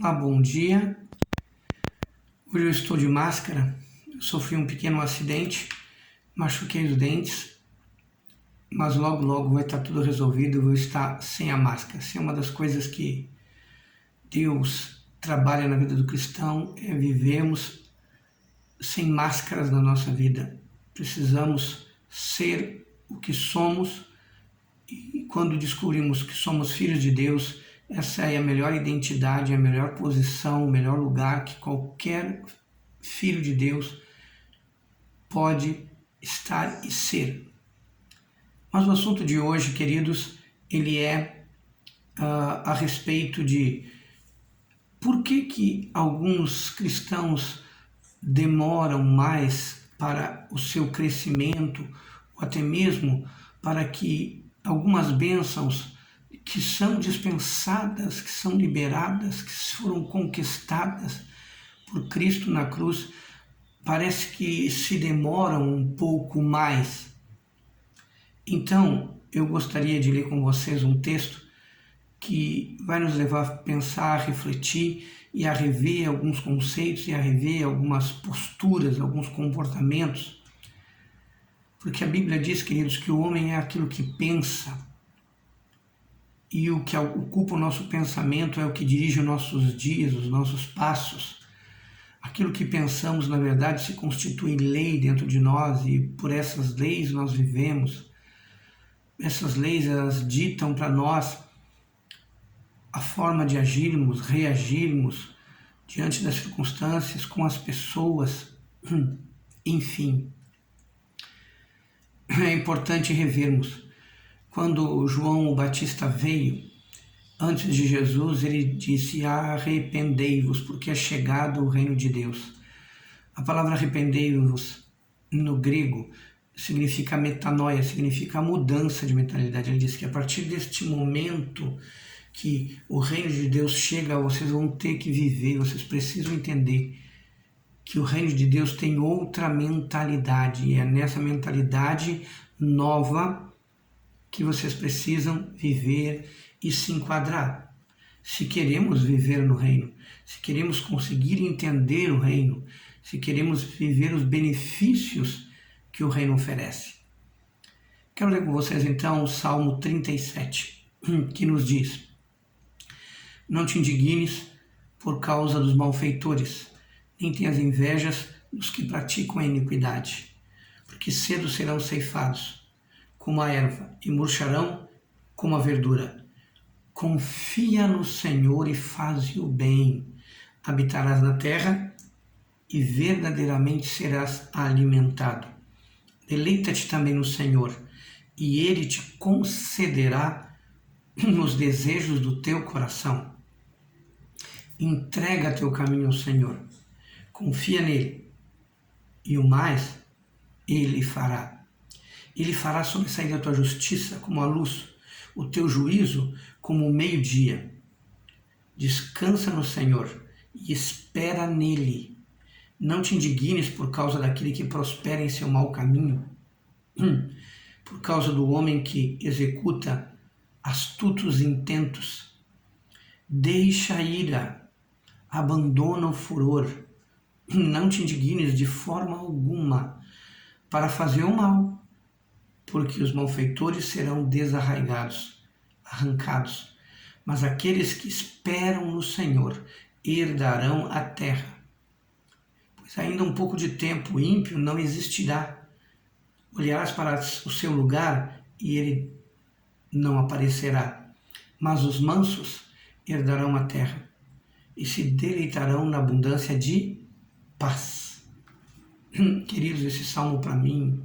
Olá, bom dia. Hoje eu estou de máscara. Eu sofri um pequeno acidente, machuquei os dentes, mas logo vai estar tudo resolvido. Eu vou estar sem a máscara. Essa é uma das coisas que Deus trabalha na vida do cristão, é vivermos sem máscaras na nossa vida. Precisamos ser o que somos e quando descobrimos que somos filhos de Deus, essa é a melhor identidade, a melhor posição, o melhor lugar que qualquer filho de Deus pode estar e ser. Mas o assunto de hoje, queridos, ele é a respeito de por que alguns cristãos demoram mais para o seu crescimento, ou até mesmo para que algumas bênçãos que são dispensadas, que são liberadas, que foram conquistadas por Cristo na cruz, parece que se demoram um pouco mais. Então, eu gostaria de ler com vocês um texto que vai nos levar a pensar, a refletir e a rever alguns conceitos e a rever algumas posturas, alguns comportamentos. Porque a Bíblia diz, queridos, que o homem é aquilo que pensa. E o que ocupa o nosso pensamento é o que dirige os nossos dias, os nossos passos. Aquilo que pensamos, na verdade, se constitui lei dentro de nós e por essas leis nós vivemos. Essas leis, elas ditam para nós a forma de agirmos, reagirmos diante das circunstâncias, com as pessoas, enfim. É importante revermos. Quando João Batista veio, antes de Jesus, ele disse: arrependei-vos, porque é chegado o reino de Deus. A palavra arrependei-vos, no grego, significa metanoia, significa mudança de mentalidade. Ele disse que a partir deste momento que o reino de Deus chega, vocês vão ter que viver, vocês precisam entender que o reino de Deus tem outra mentalidade, e é nessa mentalidade nova que vocês precisam viver e se enquadrar. Se queremos viver no reino, se queremos conseguir entender o reino, se queremos viver os benefícios que o reino oferece. Quero ler com vocês então o Salmo 37, que nos diz: não te indignes por causa dos malfeitores, nem tenhas invejas dos que praticam a iniquidade, porque cedo serão ceifados como a erva e murcharão como a verdura. Confia no Senhor e faze o bem, habitarás na terra e verdadeiramente serás alimentado. Deleita-te também no Senhor, e Ele te concederá os desejos do teu coração. Entrega teu caminho ao Senhor, confia nele, e o mais Ele fará. Ele fará sobressair a tua justiça como a luz, o teu juízo como o meio-dia. Descansa no Senhor e espera nele. Não te indignes por causa daquele que prospera em seu mau caminho, por causa do homem que executa astutos intentos. Deixa a ira, abandona o furor. Não te indignes de forma alguma para fazer o mal, porque os malfeitores serão desarraigados, arrancados, mas aqueles que esperam no Senhor herdarão a terra. Pois ainda um pouco de tempo o ímpio não existirá. Olharás para o seu lugar e ele não aparecerá, mas os mansos herdarão a terra e se deleitarão na abundância de paz. Queridos, esse salmo para mim,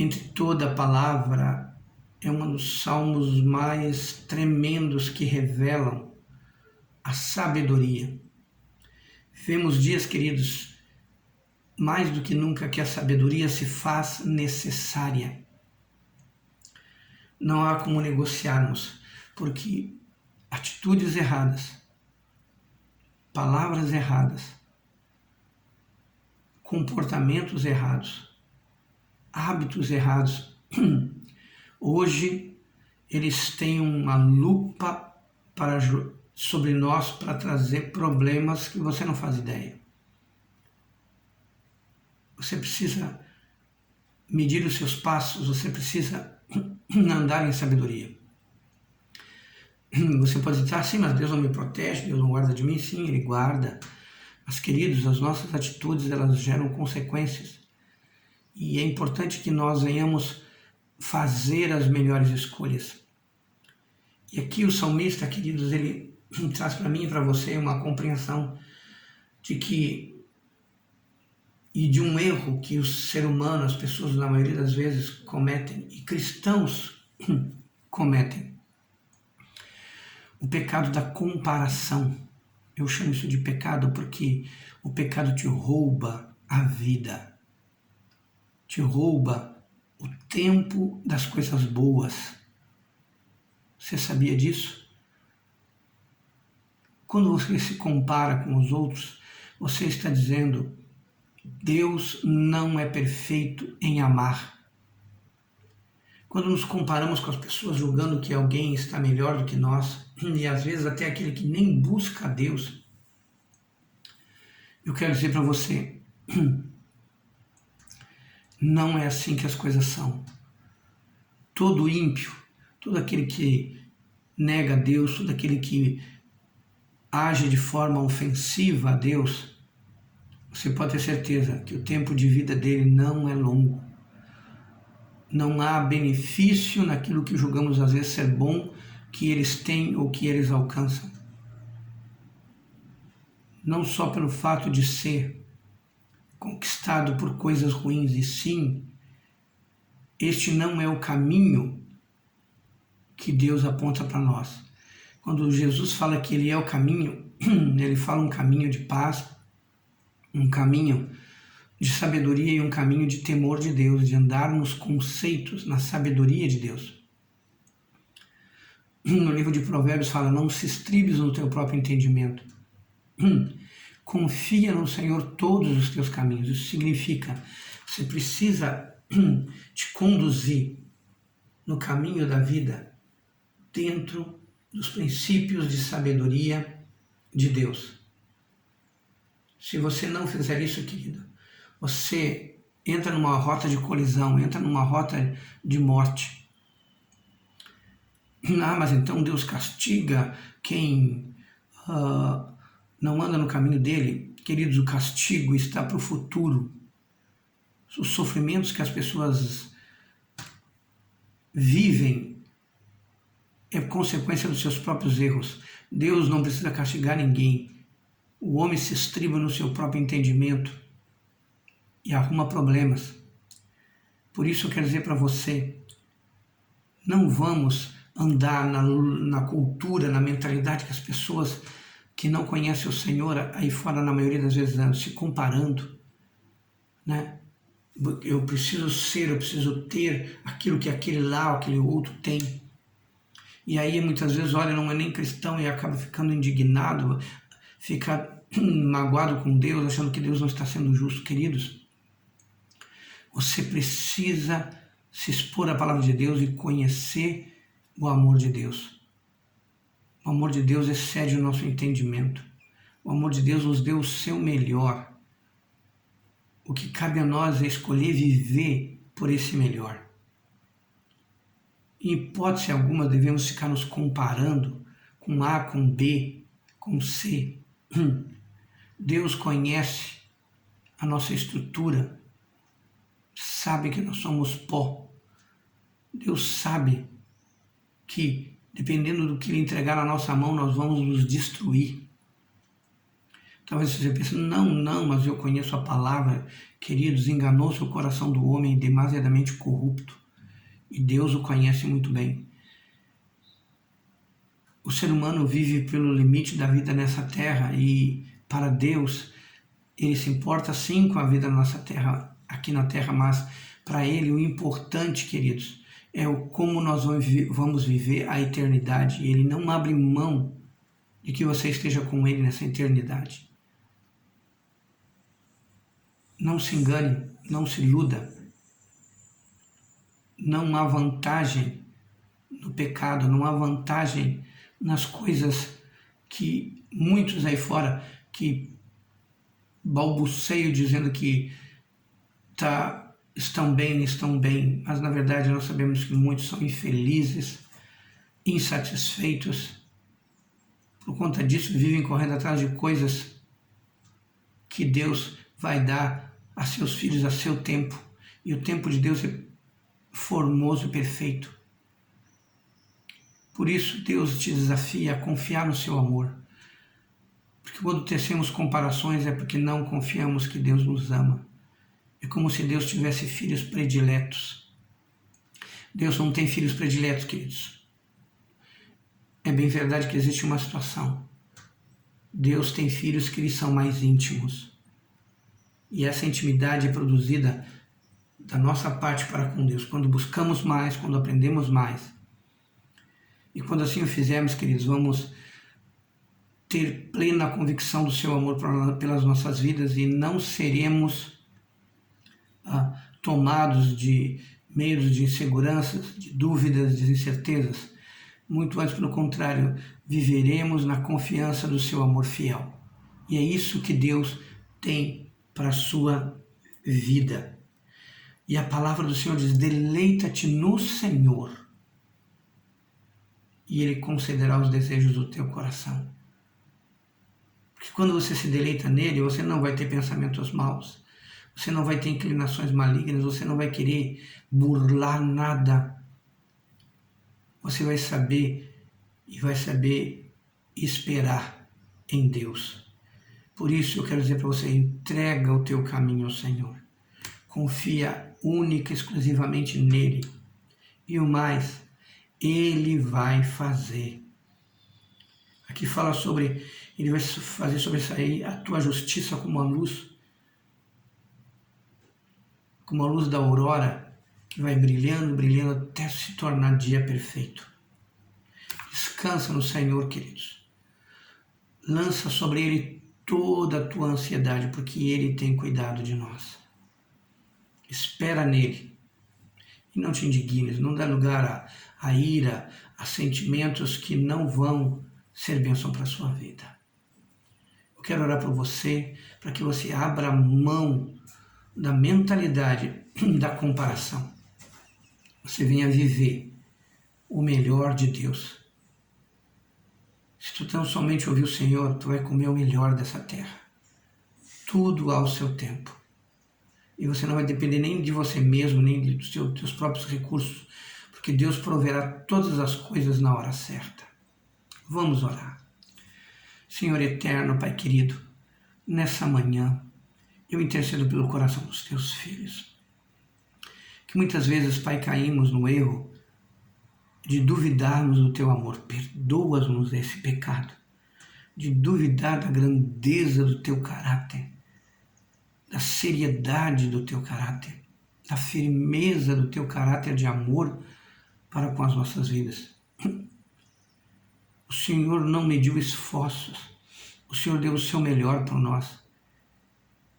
entre toda a palavra, é um dos salmos mais tremendos que revelam a sabedoria. Vivemos dias, queridos, mais do que nunca, que a sabedoria se faz necessária. Não há como negociarmos, porque atitudes erradas, palavras erradas, comportamentos errados, hábitos errados, hoje eles têm uma lupa para sobre nós para trazer problemas que você não faz ideia. Você precisa medir os seus passos, você precisa andar em sabedoria. Você pode dizer, sim, mas Deus não me protege, Deus não guarda de mim. Sim, Ele guarda. Mas, queridos, as nossas atitudes, elas geram consequências. E é importante que nós venhamos fazer as melhores escolhas. E aqui o salmista, queridos, ele traz para mim e para você uma compreensão de que e de um erro que o ser humano, as pessoas na maioria das vezes cometem, e cristãos cometem. O pecado da comparação. Eu chamo isso de pecado porque o pecado te rouba a vida, te rouba o tempo das coisas boas. Você sabia disso? Quando você se compara com os outros, você está dizendo: Deus não é perfeito em amar. Quando nos comparamos com as pessoas julgando que alguém está melhor do que nós, e às vezes até aquele que nem busca a Deus, eu quero dizer para você, não é assim que as coisas são. Todo ímpio, todo aquele que nega a Deus, todo aquele que age de forma ofensiva a Deus, você pode ter certeza que o tempo de vida dele não é longo. Não há benefício naquilo que julgamos às vezes ser bom que eles têm ou que eles alcançam. Não só pelo fato de ser conquistado por coisas ruins, e sim, este não é o caminho que Deus aponta para nós. Quando Jesus fala que Ele é o caminho, Ele fala um caminho de paz, um caminho de sabedoria e um caminho de temor de Deus, de andar nos conceitos, na sabedoria de Deus. No livro de Provérbios fala, não se estribes no teu próprio entendimento. Confia no Senhor todos os teus caminhos. Isso significa, você precisa te conduzir no caminho da vida dentro dos princípios de sabedoria de Deus. Se você não fizer isso, querido, você entra numa rota de colisão, entra numa rota de morte. Mas então Deus castiga quem não anda no caminho dele. Queridos, o castigo está para o futuro. Os sofrimentos que as pessoas vivem é consequência dos seus próprios erros. Deus não precisa castigar ninguém. O homem se estriba no seu próprio entendimento e arruma problemas. Por isso eu quero dizer para você, não vamos andar na cultura, na mentalidade que as pessoas que não conhecem o Senhor aí fora, na maioria das vezes, andam se comparando, né? Eu preciso ter aquilo que aquele lá, aquele outro tem. E aí muitas vezes, olha, não é nem cristão e acaba ficando indignado, fica magoado com Deus, achando que Deus não está sendo justo. Queridos, você precisa se expor à palavra de Deus e conhecer o amor de Deus. O amor de Deus excede o nosso entendimento. O amor de Deus nos deu o seu melhor. O que cabe a nós é escolher viver por esse melhor. Em hipótese alguma, devemos ficar nos comparando com A, com B, com C. Deus conhece a nossa estrutura, sabe que nós somos pó. Deus sabe que, dependendo do que Ele entregar na nossa mão, nós vamos nos destruir. Talvez você pense, não, mas eu conheço a palavra. Queridos, enganou-se o coração do homem demasiadamente corrupto. E Deus o conhece muito bem. O ser humano vive pelo limite da vida nessa terra e, para Deus, Ele se importa sim com a vida na nossa terra, aqui na terra, mas para Ele o importante, queridos, é o como nós vamos viver a eternidade. E Ele não abre mão de que você esteja com Ele nessa eternidade. Não se engane, não se iluda. Não há vantagem no pecado, não há vantagem nas coisas que muitos aí fora que balbuceiam dizendo que estão bem, mas na verdade nós sabemos que muitos são infelizes, insatisfeitos. Por conta disso, vivem correndo atrás de coisas que Deus vai dar a seus filhos a seu tempo. E o tempo de Deus é formoso e perfeito. Por isso, Deus te desafia a confiar no seu amor. Porque quando tecemos comparações é porque não confiamos que Deus nos ama. É como se Deus tivesse filhos prediletos. Deus não tem filhos prediletos, queridos. É bem verdade que existe uma situação. Deus tem filhos que lhes são mais íntimos. E essa intimidade é produzida da nossa parte para com Deus, quando buscamos mais, quando aprendemos mais. E quando assim o fizermos, queridos, vamos ter plena convicção do seu amor pelas nossas vidas e não seremos tomados de medos, de inseguranças, de dúvidas, de incertezas. Muito antes, pelo contrário, viveremos na confiança do seu amor fiel. E é isso que Deus tem para a sua vida. E a palavra do Senhor diz: deleita-te no Senhor e Ele concederá os desejos do teu coração. Porque quando você se deleita nele, você não vai ter pensamentos maus, você não vai ter inclinações malignas, você não vai querer burlar nada. Você vai saber esperar em Deus. Por isso eu quero dizer para você, entrega o teu caminho ao Senhor. Confia única e exclusivamente nele. E o mais, Ele vai fazer. Aqui fala sobre, Ele vai fazer sobressair a tua justiça como a luz da aurora, que vai brilhando, brilhando até se tornar dia perfeito. Descansa no Senhor, queridos. Lança sobre Ele toda a tua ansiedade, porque Ele tem cuidado de nós. Espera nele. E não te indignes, não dá lugar à ira, a sentimentos que não vão ser bênção para a sua vida. Eu quero orar por você, para que você abra mão da mentalidade da comparação. Você venha viver o melhor de Deus. Se tu tão somente ouvir o Senhor, tu vai comer o melhor dessa terra. Tudo ao seu tempo. E você não vai depender nem de você mesmo, nem dos teus próprios recursos, porque Deus proverá todas as coisas na hora certa. Vamos orar. Senhor eterno, Pai querido, nessa manhã, eu intercedo pelo coração dos teus filhos. Que muitas vezes, Pai, caímos no erro de duvidarmos do teu amor. Perdoa-nos desse pecado, de duvidar da grandeza do teu caráter, da seriedade do teu caráter, da firmeza do teu caráter de amor para com as nossas vidas. O Senhor não mediu esforços, o Senhor deu o seu melhor por nós.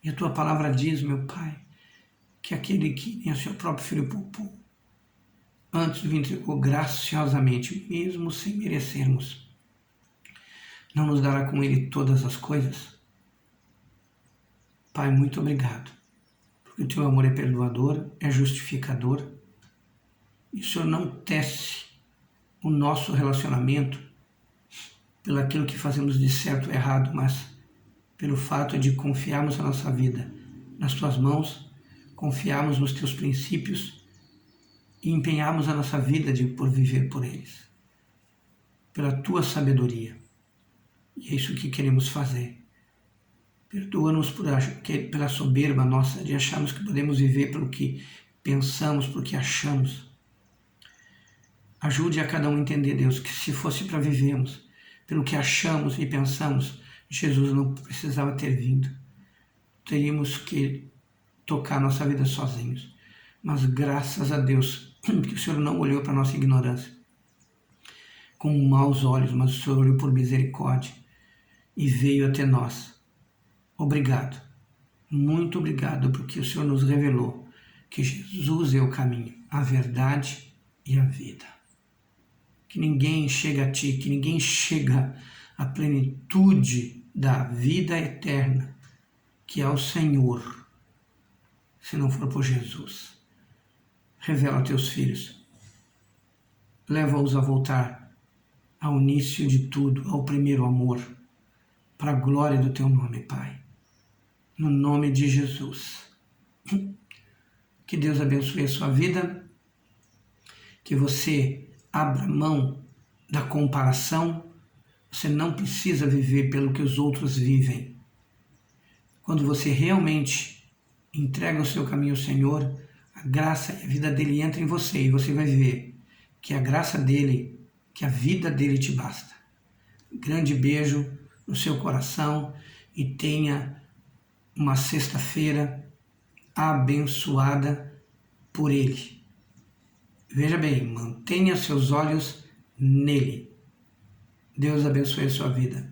E a tua palavra diz, meu Pai, que aquele que nem o seu próprio filho poupou, antes o entregou graciosamente, mesmo sem merecermos, não nos dará com ele todas as coisas? Pai, muito obrigado, porque o teu amor é perdoador, é justificador, e o Senhor não tece o nosso relacionamento pelo aquilo que fazemos de certo ou errado, mas pelo fato de confiarmos a nossa vida nas tuas mãos, confiarmos nos teus princípios e empenharmos a nossa vida por viver por eles, pela tua sabedoria. E é isso que queremos fazer. Perdoa-nos pela soberba nossa de acharmos que podemos viver pelo que pensamos, pelo que achamos. Ajude a cada um a entender, Deus, que se fosse para vivermos pelo que achamos e pensamos, Jesus não precisava ter vindo. Teríamos que tocar nossa vida sozinhos. Mas graças a Deus que o Senhor não olhou para a nossa ignorância com maus olhos, mas o Senhor olhou por misericórdia e veio até nós. Obrigado, muito obrigado, porque o Senhor nos revelou que Jesus é o caminho, a verdade e a vida. Que ninguém chega a ti, que ninguém chega a plenitude da vida eterna, que é o Senhor, se não for por Jesus. Revela a teus filhos. Leva-os a voltar ao início de tudo, ao primeiro amor, para a glória do teu nome, Pai. No nome de Jesus. Que Deus abençoe a sua vida, que você abra mão da comparação. Você não precisa viver pelo que os outros vivem. Quando você realmente entrega o seu caminho ao Senhor, a graça e a vida dele entra em você e você vai ver que a graça dele, que a vida dele te basta. Grande beijo no seu coração e tenha uma sexta-feira abençoada por ele. Veja bem, mantenha seus olhos nele. Deus abençoe a sua vida.